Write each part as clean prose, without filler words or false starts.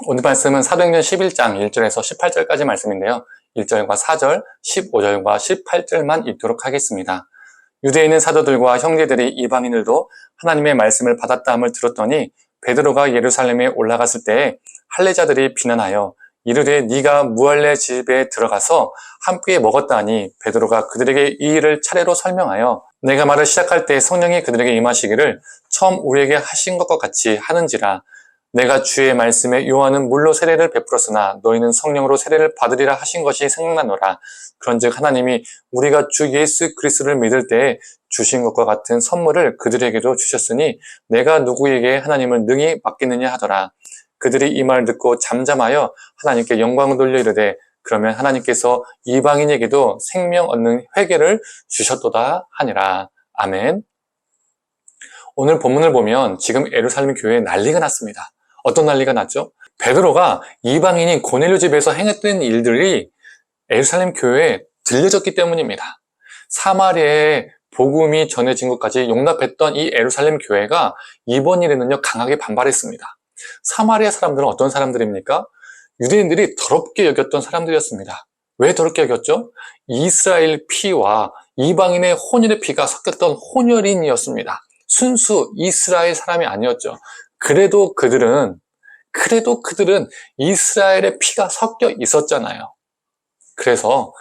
오늘 말씀은 사도행전 11장 1절에서 18절까지 말씀인데요. 1절과 4절, 15절과 18절만 읽도록 하겠습니다. 유대에 있는 사도들과 형제들이 이방인들도 하나님의 말씀을 받았다함을 들었더니 베드로가 예루살렘에 올라갔을 때에 할례자들이 비난하여 이르되 네가 무할례 집에 들어가서 함께 먹었다니, 베드로가 그들에게 이 일을 차례로 설명하여 내가 말을 시작할 때 성령이 그들에게 임하시기를 처음 우리에게 하신 것과 같이 하는지라. 내가 주의 말씀에 요한은 물로 세례를 베풀었으나 너희는 성령으로 세례를 받으리라 하신 것이 생각나노라. 그런즉 하나님이 우리가 주 예수 그리스도를 믿을 때에 주신 것과 같은 선물을 그들에게도 주셨으니 내가 누구에게 하나님을 능히 맡기느냐 하더라. 그들이 이 말을 듣고 잠잠하여 하나님께 영광을 돌려 이르되 그러면 하나님께서 이방인에게도 생명 얻는 회개를 주셨도다 하니라. 아멘. 오늘 본문을 보면 지금 예루살렘 교회에 난리가 났습니다. 어떤 난리가 났죠? 베드로가 이방인인 고넬료 집에서 행했던 일들이 예루살렘 교회에 들려졌기 때문입니다. 사마리아에 복음이 전해진 것까지 용납했던 이 예루살렘 교회가 이번 일에는요 강하게 반발했습니다. 사마리아 사람들은 어떤 사람들입니까? 유대인들이 더럽게 여겼던 사람들이었습니다. 왜 더럽게 여겼죠? 이스라엘 피와 이방인의 혼혈의 피가 섞였던 혼혈인이었습니다. 순수 이스라엘 사람이 아니었죠. 그래도 그들은 이스라엘의 피가 섞여 있었잖아요. 그래서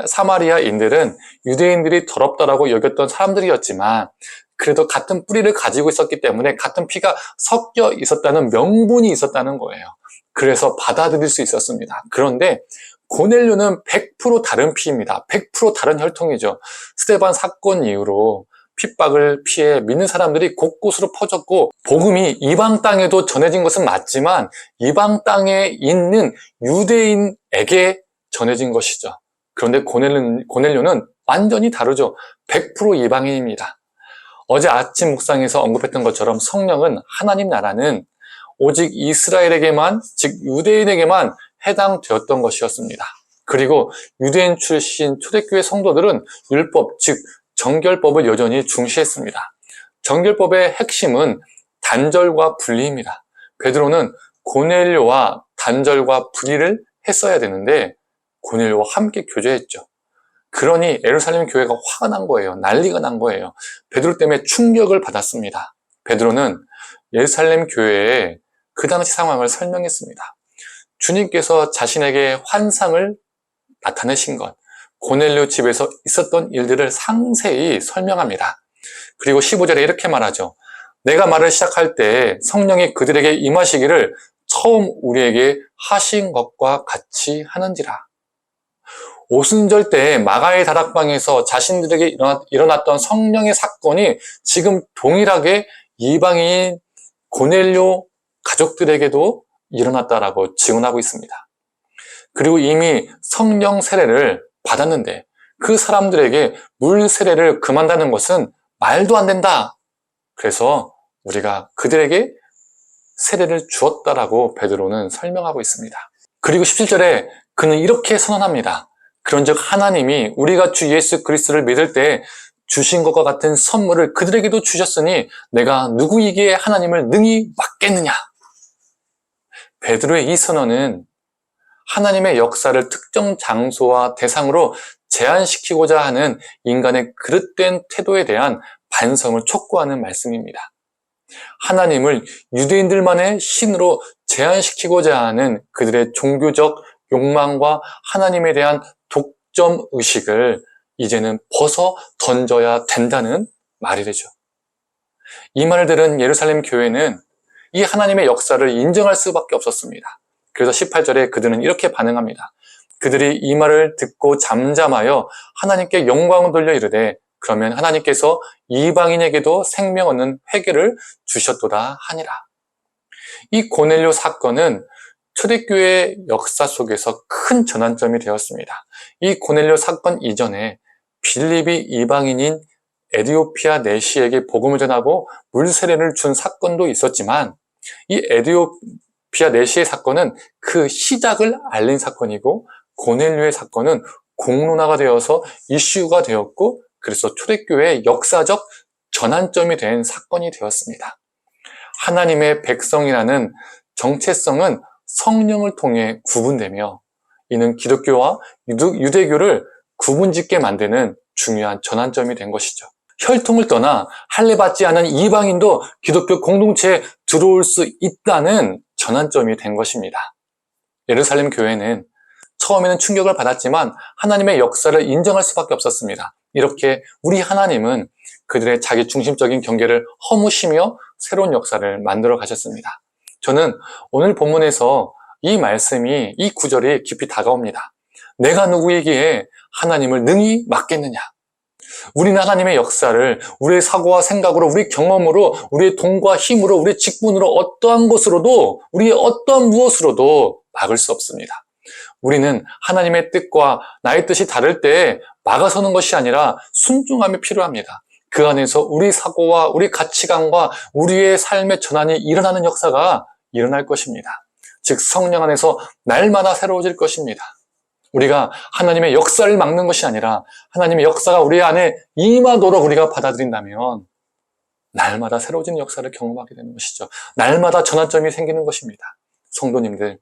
사마리아인들은 유대인들이 더럽다라고 여겼던 사람들이었지만 그래도 같은 뿌리를 가지고 있었기 때문에 같은 피가 섞여 있었다는 명분이 있었다는 거예요. 그래서 받아들일 수 있었습니다. 그런데 고넬료는 100% 다른 피입니다. 100% 다른 혈통이죠. 스데반 사건 이후로 핍박을 피해 믿는 사람들이 곳곳으로 퍼졌고 복음이 이방 땅에도 전해진 것은 맞지만 이방 땅에 있는 유대인에게 전해진 것이죠. 그런데 고넬료는 완전히 다르죠. 100% 이방인입니다. 어제 아침 묵상에서 언급했던 것처럼 성령은 하나님 나라는 오직 이스라엘에게만, 즉 유대인에게만 해당되었던 것이었습니다. 그리고 유대인 출신 초대교회 성도들은 율법, 즉 정결법을 여전히 중시했습니다. 정결법의 핵심은 단절과 분리입니다. 베드로는 고넬료와 단절과 분리를 했어야 되는데 고넬료와 함께 교제했죠. 그러니 예루살렘 교회가 화가 난 거예요. 난리가 난 거예요. 베드로 때문에 충격을 받았습니다. 베드로는 예루살렘 교회에 그 당시 상황을 설명했습니다. 주님께서 자신에게 환상을 나타내신 것, 고넬료 집에서 있었던 일들을 상세히 설명합니다. 그리고 15절에 이렇게 말하죠. 내가 말을 시작할 때 성령이 그들에게 임하시기를 처음 우리에게 하신 것과 같이 하는지라. 오순절 때 마가의 다락방에서 자신들에게 일어났던 성령의 사건이 지금 동일하게 이방인 고넬료 가족들에게도 일어났다라고 증언하고 있습니다. 그리고 이미 성령 세례를 받았는데 그 사람들에게 물 세례를 금한다는 것은 말도 안 된다. 그래서 우리가 그들에게 세례를 주었다라고 베드로는 설명하고 있습니다. 그리고 17절에 그는 이렇게 선언합니다. 그런즉 하나님이 우리가 주 예수 그리스도를 믿을 때 주신 것과 같은 선물을 그들에게도 주셨으니 내가 누구에게 하나님을 능히 맡겠느냐. 베드로의 이 선언은 하나님의 역사를 특정 장소와 대상으로 제한시키고자 하는 인간의 그릇된 태도에 대한 반성을 촉구하는 말씀입니다. 하나님을 유대인들만의 신으로 제한시키고자 하는 그들의 종교적 욕망과 하나님에 대한 독점 의식을 이제는 벗어 던져야 된다는 말이 되죠. 이 말을 들은 예루살렘 교회는 이 하나님의 역사를 인정할 수밖에 없었습니다. 그래서 18절에 그들은 이렇게 반응합니다. 그들이 이 말을 듣고 잠잠하여 하나님께 영광을 돌려 이르되 그러면 하나님께서 이방인에게도 생명 얻는 회개를 주셨도다 하니라. 이 고넬료 사건은 초대교회 역사 속에서 큰 전환점이 되었습니다. 이 고넬료 사건 이전에 빌립이 이방인인 에디오피아 내시에게 복음을 전하고 물세례를 준 사건도 있었지만 이 에디오피아 내시의 사건은 그 시작을 알린 사건이고 고넬료의 사건은 공론화가 되어서 이슈가 되었고 그래서 초대교회의 역사적 전환점이 된 사건이 되었습니다. 하나님의 백성이라는 정체성은 성령을 통해 구분되며 이는 기독교와 유대교를 구분짓게 만드는 중요한 전환점이 된 것이죠. 혈통을 떠나 할례받지 않은 이방인도 기독교 공동체에 들어올 수 있다는 전환점이 된 것입니다. 예루살렘 교회는 처음에는 충격을 받았지만 하나님의 역사를 인정할 수밖에 없었습니다. 이렇게 우리 하나님은 그들의 자기 중심적인 경계를 허무시며 새로운 역사를 만들어 가셨습니다. 저는 오늘 본문에서 이 말씀이, 이 구절이 깊이 다가옵니다. 내가 누구이기에 하나님을 능히 맡겠느냐? 우리는 하나님의 역사를 우리의 사고와 생각으로, 우리 경험으로, 우리의 돈과 힘으로, 우리의 직분으로 어떠한 것으로도, 우리의 어떠한 무엇으로도 막을 수 없습니다. 우리는 하나님의 뜻과 나의 뜻이 다를 때 막아서는 것이 아니라 순종함이 필요합니다. 그 안에서 우리 사고와 우리 가치관과 우리의 삶의 전환이 일어나는 역사가 일어날 것입니다. 즉 성령 안에서 날마다 새로워질 것입니다. 우리가 하나님의 역사를 막는 것이 아니라 하나님의 역사가 우리 안에 임하도록 우리가 받아들인다면 날마다 새로워지는 역사를 경험하게 되는 것이죠. 날마다 전환점이 생기는 것입니다. 성도님들,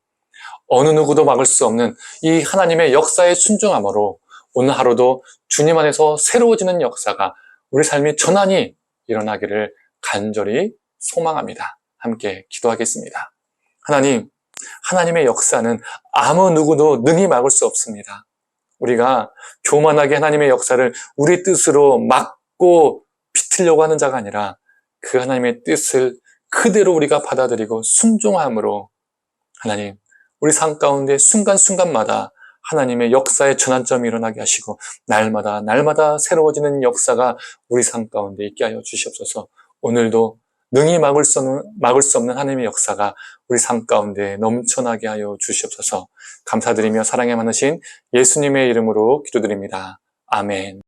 어느 누구도 막을 수 없는 이 하나님의 역사에 순종함으로 오늘 하루도 주님 안에서 새로워지는 역사가 우리 삶의 전환이 일어나기를 간절히 소망합니다. 함께 기도하겠습니다. 하나님, 하나님의 역사는 아무 누구도 능히 막을 수 없습니다. 우리가 교만하게 하나님의 역사를 우리 뜻으로 막고 비틀려고 하는 자가 아니라 그 하나님의 뜻을 그대로 우리가 받아들이고 순종함으로 하나님, 우리 삶 가운데 순간순간마다 하나님의 역사의 전환점이 일어나게 하시고 날마다 새로워지는 역사가 우리 삶 가운데 있게 하여 주시옵소서. 오늘도 능히 막을 수 없는 하나님의 역사가 우리 삶 가운데 넘쳐나게 하여 주시옵소서. 감사드리며 사랑에 많으신 예수님의 이름으로 기도드립니다. 아멘.